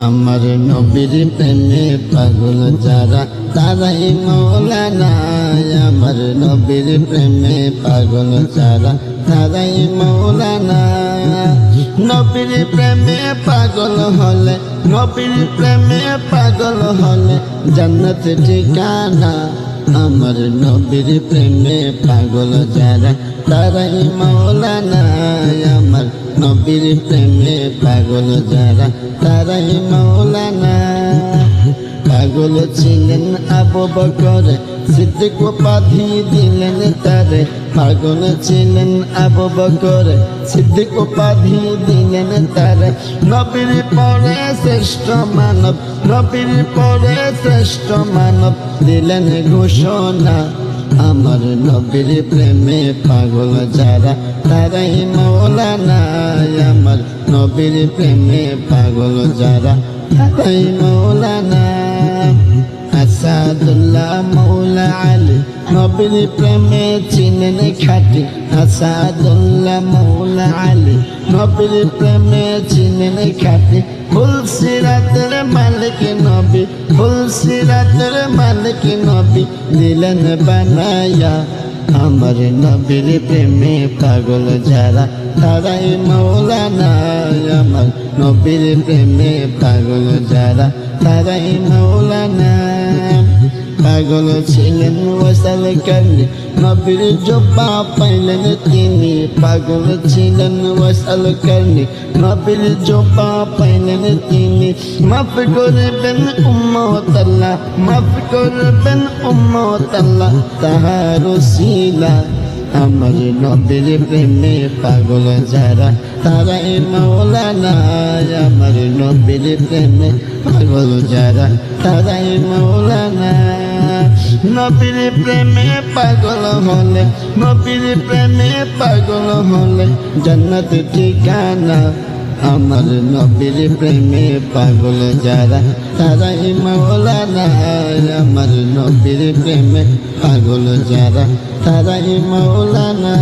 আমার নবীর প্রেমে পাগল যারা তারাই মৌলানা। আমার নবীর প্রেমে পাগল যারা তারাই মৌলানা। নবীর প্রেমে পাগল হলে, নবীর প্রেমে পাগল হলে জান্নাত ঠিকানা। আমার নবীর প্রেমে পাগল যারা তারাই মৌলানা। আমার নবীর প্রেমে পাগল যারা তারাই মৌলানা। পাগল ছিলেন আবু বকর সিদ্দিক উপাধি দিলেন তারে। পাগল ছিলেন আবু বকর সিদ্দিক উপাধি দিলেন তারে। নবীর পরে শ্রেষ্ঠ মানব, নবীর পরে শ্রেষ্ঠ মানব দিলেন ঘোষণা। আমার নবীর প্রেমে পাগল যারা তারাই মৌলানা। আমার নবীর প্রেমে পাগল যারা তারাই মৌলানা। আসাদুল্লাহ মৌলা আলী নবীর প্রেমে ছিলেন খাঁটি। আসাদুল্লাহ মৌলা আলী নবীর প্রেমে ছিলেন খাঁটি। ফুলসিরাতের মালিক নবী, ফুলসিরাতের মালিক নবী দিলেন বানায়া। আমার নবীর প্রেমে পাগল যারা তারাই মৌলানা। আমার নবীর প্রেমে পাগল যারা তারাই মৌলানা। পাগল ছিলেন ওয়াসাল করনি নবীর জোপা পাইলেন তিনি। পাগল ছিলেন ওয়াসাল করনি নবীর জোপা পাইলেন তিনি। মাফ করবেন উম্মত আল্লাহ, মাফ করবেন উম্মত আল্লাহ তাহার ওসিলা। আমার নবীর প্রেমে পাগল যারা তারাই মৌলানা। আমার নবীর প্রেমে পাগল যারা তারাই মৌলানা। নবীর প্রেমে পাগল হলে, নবীর প্রেমে পাগল হলে জান্নাত ঠিকানা। আমার নবীর প্রেমে পাগল যারা তারাই মৌলানা। আমার নবীর প্রেমে পাগল যারা তারাই মৌলানা।